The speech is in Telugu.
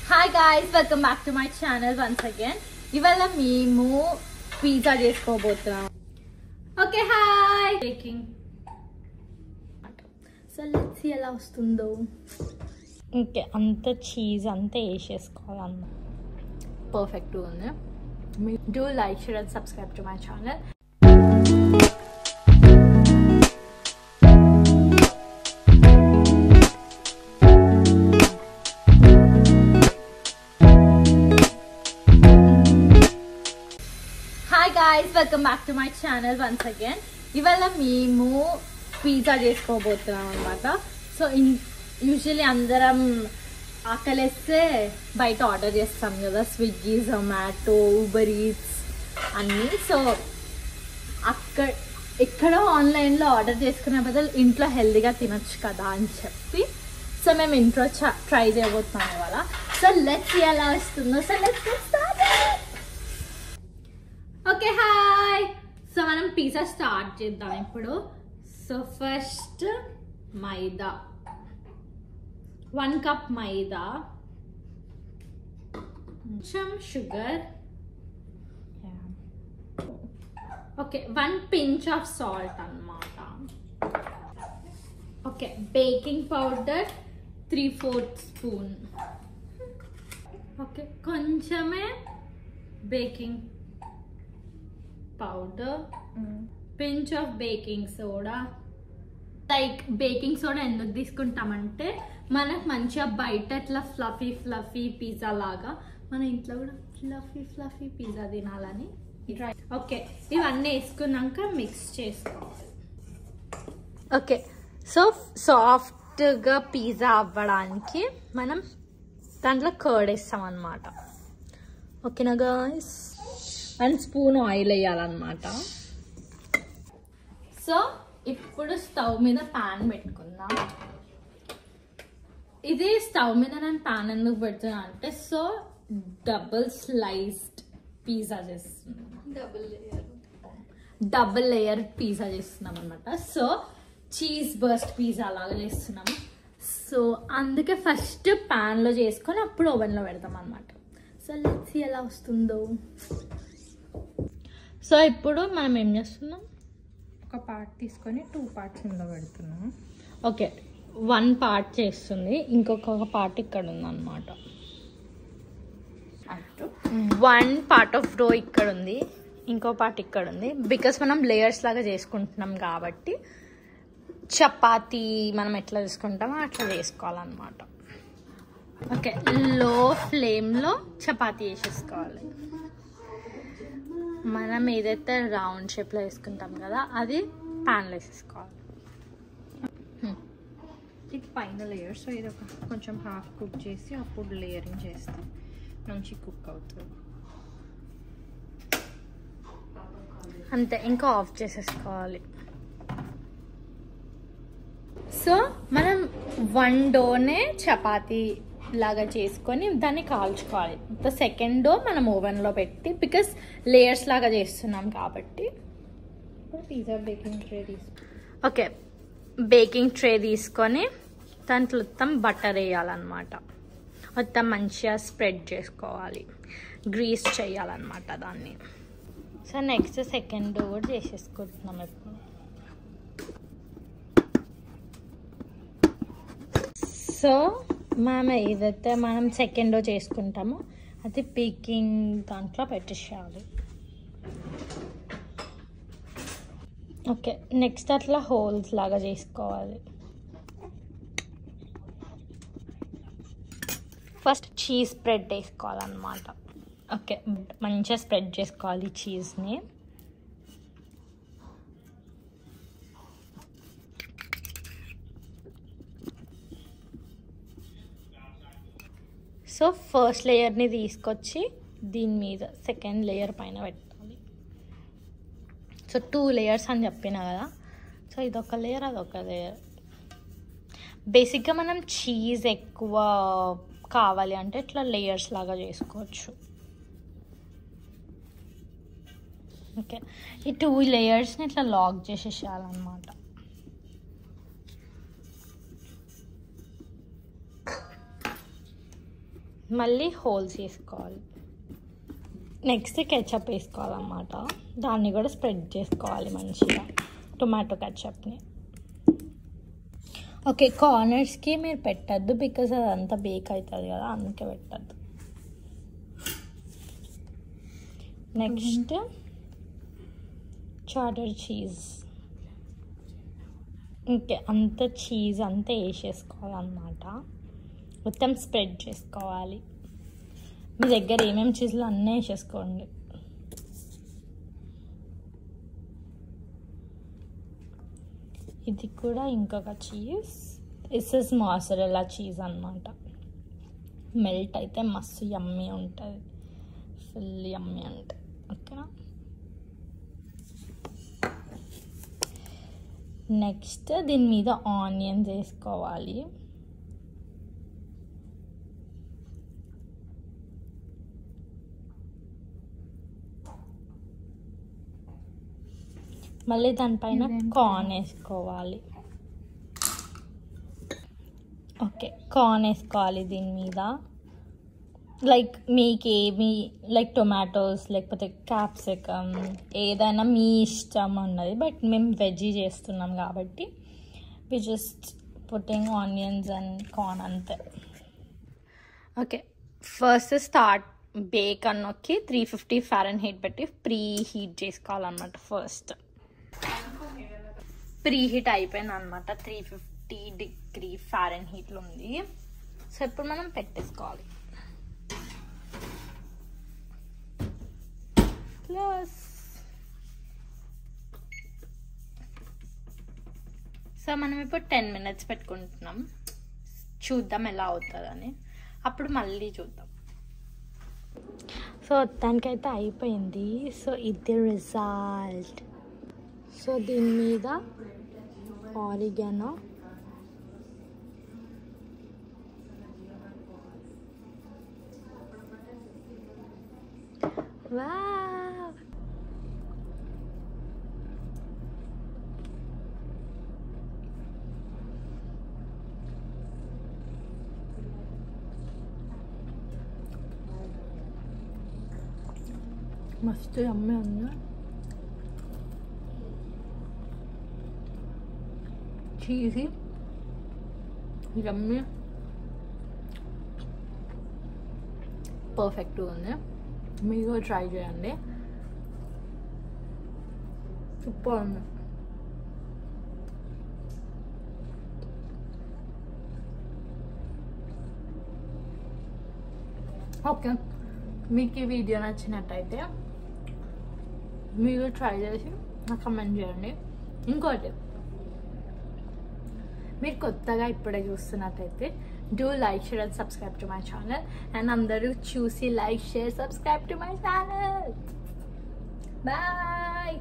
Hi guys, welcome back to my channel once again. ఇవాళ మేము పిజ్జా చేసుకోబోతున్నాం. Okay hi baking. So let's see ఎలా వస్తుందో. ఓకే అంత చీజ్ అంతా వేసేసుకోవాలన్నమాట. పర్ఫెక్ట్ ఉంది. Do like, share and subscribe to my channel. Hi guys, welcome back to my channel once again. ఇవాళ మేము పిజ్జా చేసుకోబోతున్నాం అన్నమాట. సో యూజువల్లీ అందరం ఆకలేస్తే బయట ఆర్డర్ చేస్తాం కదా, స్విగ్గీ, జొమాటో, ఊబర్ ఈట్స్ అన్నీ. సో ఎక్కడో ఆన్లైన్లో ఆర్డర్ చేసుకునే బదులు ఇంట్లో హెల్తీగా తినొచ్చు కదా అని చెప్పి సో మేము ఇంట్లో ట్రై చేయబోతున్నాం ఇవాళ. సో లెట్స్ ఎలా వస్తుందో. So let's get started. Okay hi. So మనం పిజ్జా స్టార్ట్ చేద్దాం ఇప్పుడు. So first maida, 1 cup maida, కొంచెం sugar, okay 1 pinch of salt అన్నమాట. Okay baking powder 3/4 spoon. Okay కొంచెమే baking powder, pinch of baking soda. Like baking soda ఎందుకు తీసుకుంటామంటే మనకు మంచిగా బయట ఇట్లా ఫ్లఫీ పిజ్జా లాగా మన ఇంట్లో కూడా ఫ్లఫీ పిజ్జా తినాలని. ఓకే ఇవన్నీ వేసుకున్నాక మిక్స్ చేసుకోవాలి. ఓకే సో సాఫ్ట్గా పిజ్జా అవ్వడానికి మనం దాంట్లో కర్డ్ వేస్తాం అన్నమాట. ఓకేనా గాయ్స్? 1 స్పూన్ ఆయిల్ వేయాలన్నమాట. సో ఇప్పుడు స్టవ్ మీద ప్యాన్ పెట్టుకుందాం. ఇది స్టవ్ మీద నేను ప్యాన్ ఎందుకు పెడుతున్నా అంటే సో డబుల్ స్లైస్డ్ పిజ్జా చేస్తున్నాం, డబుల్ లేయర్ పిజ్జా చేస్తున్నాం అనమాట. సో చీజ్ బర్స్ట్ పిజ్జా లాగా చేస్తున్నాం. సో అందుకే ఫస్ట్ ప్యాన్లో చేసుకొని అప్పుడు ఓవెన్లో పెడతాం అనమాట. సో లెట్స్ ఎలా వస్తుందో. సో ఇప్పుడు మనం ఏం చేస్తున్నాం, ఒక పార్ట్ తీసుకొని 2 పార్ట్స్ ఇందులో పెడుతున్నాం. ఓకే 1 పార్ట్ చేస్తుంది, ఇంకొక పార్ట్ ఇక్కడ ఉందన్నమాట. 1 పార్ట్ ఆఫ్ డో ఇక్కడ ఉంది, ఇంకో పార్ట్ ఇక్కడ ఉంది. బికాస్ మనం లేయర్స్ లాగా చేసుకుంటున్నాం కాబట్టి చపాతీ మనం ఎట్లా చేసుకుంటామో అట్లా చేసుకోవాలన్నమాట. ఓకే లో ఫ్లేమ్లో చపాతీ వేసేసుకోవాలి. మనం ఏదైతే రౌండ్ షేప్లో వేసుకుంటాం కదా అది ప్యాన్లో వేసేసుకోవాలి. ఇది పైన లేయర్. సో ఇది కొంచెం హాఫ్ కుక్ చేసి అప్పుడు లేయరింగ్ చేస్తే మంచి కుక్ అవుతుంది. అంతే, ఇంకా ఆఫ్ చేసేసుకోవాలి. సో మనం 1 డోనే చపాతీ లాగా చేసుకొని దాన్ని కాల్చుకోవాలి. సెకండ్ డో మనం ఓవెన్లో పెట్టి బికాస్ లేయర్స్ లాగా చేస్తున్నాం కాబట్టి. Pizza baking tray okay baking tray తీసుకొని దాంట్లో మొత్తం బటర్ వేయాలన్నమాట. మొత్తం మంచిగా స్ప్రెడ్ చేసుకోవాలి, గ్రీస్ చేయాలన్నమాట దాన్ని. సో నెక్స్ట్ సెకండ్ డో కూడా చేసేసుకుంటున్నాం ఇప్పుడు. సో మనం ఏదైతే మనం సెకండ్ డో చేసుకుంటామో అది బేకింగ్ దాంట్లో పెట్టేసేయాలి. ఓకే నెక్స్ట్ అట్లా హోల్స్ లాగా చేసుకోవాలి. ఫస్ట్ చీజ్ స్ప్రెడ్ వేసుకోవాలన్నమాట. ఓకే మంచిగా స్ప్రెడ్ చేసుకోవాలి చీజ్ని. సో ఫస్ట్ లేయర్ని తీసుకొచ్చి దీని మీద సెకండ్ లేయర్ పైన పెట్టాలి. సో 2 లేయర్స్ అని చెప్పినా కదా. సో ఇదొక లేయర్ అదొక లేయర్. బేసిక్గా మనం చీజ్ ఎక్కువ కావాలి అంటే ఇట్లా లేయర్స్ లాగా చేసుకోవచ్చు. ఓకే ఈ 2 లేయర్స్ని ఇట్లా లాక్ చేసేసేయాలన్నమాట. మళ్ళీ హోల్స్ వేసుకోవాలి. నెక్స్ట్ కెచప్ వేసుకోవాలన్నమాట. దాన్ని కూడా స్ప్రెడ్ చేసుకోవాలి మంచిగా, టొమాటో కెచప్ని. ఓకే, కార్నర్స్కి మీరు పెట్టద్దు బికాజ్ అదంతా బేక్ అవుతుంది కదా, అందుకే పెట్టద్దు. Next chatter cheese. ఓకే, అంత చీజ్ అంతా వేసేసుకోవాలన్నమాట. మొత్తం స్ప్రెడ్ చేసుకోవాలి. మీ దగ్గర ఏమేమి చీజ్లు అన్నీ వేసేసుకోండి. ఇది కూడా ఇంకొక cheese. This is mozzarella cheese అన్నమాట. మెల్ట్ అయితే మస్తు యమ్మీ ఉంటుంది, ఫుల్ యమ్మీ ఉంటుంది. ఓకేనా. నెక్స్ట్ దీని మీద ఆనియన్స్ వేసుకోవాలి. మళ్ళీ దానిపైన కార్న్ వేసుకోవాలి. ఓకే, కార్న్ వేసుకోవాలి దీని మీద. లైక్ మీకు ఏమి లైక్ టొమాటోస్ లేకపోతే క్యాప్సికమ్ ఏదైనా మీ ఇష్టం ఉన్నది. బట్ మేము వెజ్జీ చేస్తున్నాం కాబట్టి we just putting onions and corn అంతే. ఓకే, ఫస్ట్ స్టార్ట్ బేక్ అన్నొక్కి 350 ఫారెన్హీట్ పెట్టి ప్రీ హీట్ చేసుకోవాలన్నమాట. ఫస్ట్ ప్రీ హీట్ అయిపోయింది అనమాట, 350 డిగ్రీ ఫారెన్హీట్లో ఉంది. సో ఇప్పుడు మనం పెట్టేసుకోవాలి. ప్లస్ సో మనం ఇప్పుడు 10 minutes పెట్టుకుంటున్నాం. చూద్దాం ఎలా అవుతుందని, అప్పుడు మళ్ళీ చూద్దాం. సో మొత్తానికైతే అయిపోయింది. సో ఇది రిజల్ట్. సో దీని మీద ఆరిగానో, వావ్, మస్తు యమ్మీ ఉంది. చీజీ యమ్మీ పర్ఫెక్ట్గా ఉంది. మీరు ట్రై చేయండి, సూపర్ ఉంది. ఓకే, మీకు ఈ వీడియో నచ్చినట్టయితే మీరు ట్రై చేసి నాకు కమెంట్ చేయండి. ఇంకోటి, మీరు కొత్తగా ఇప్పుడే చూస్తున్నట్టయితే do like, share and subscribe to my channel. And అందరూ చూసి like, share, subscribe to my channel. Bye.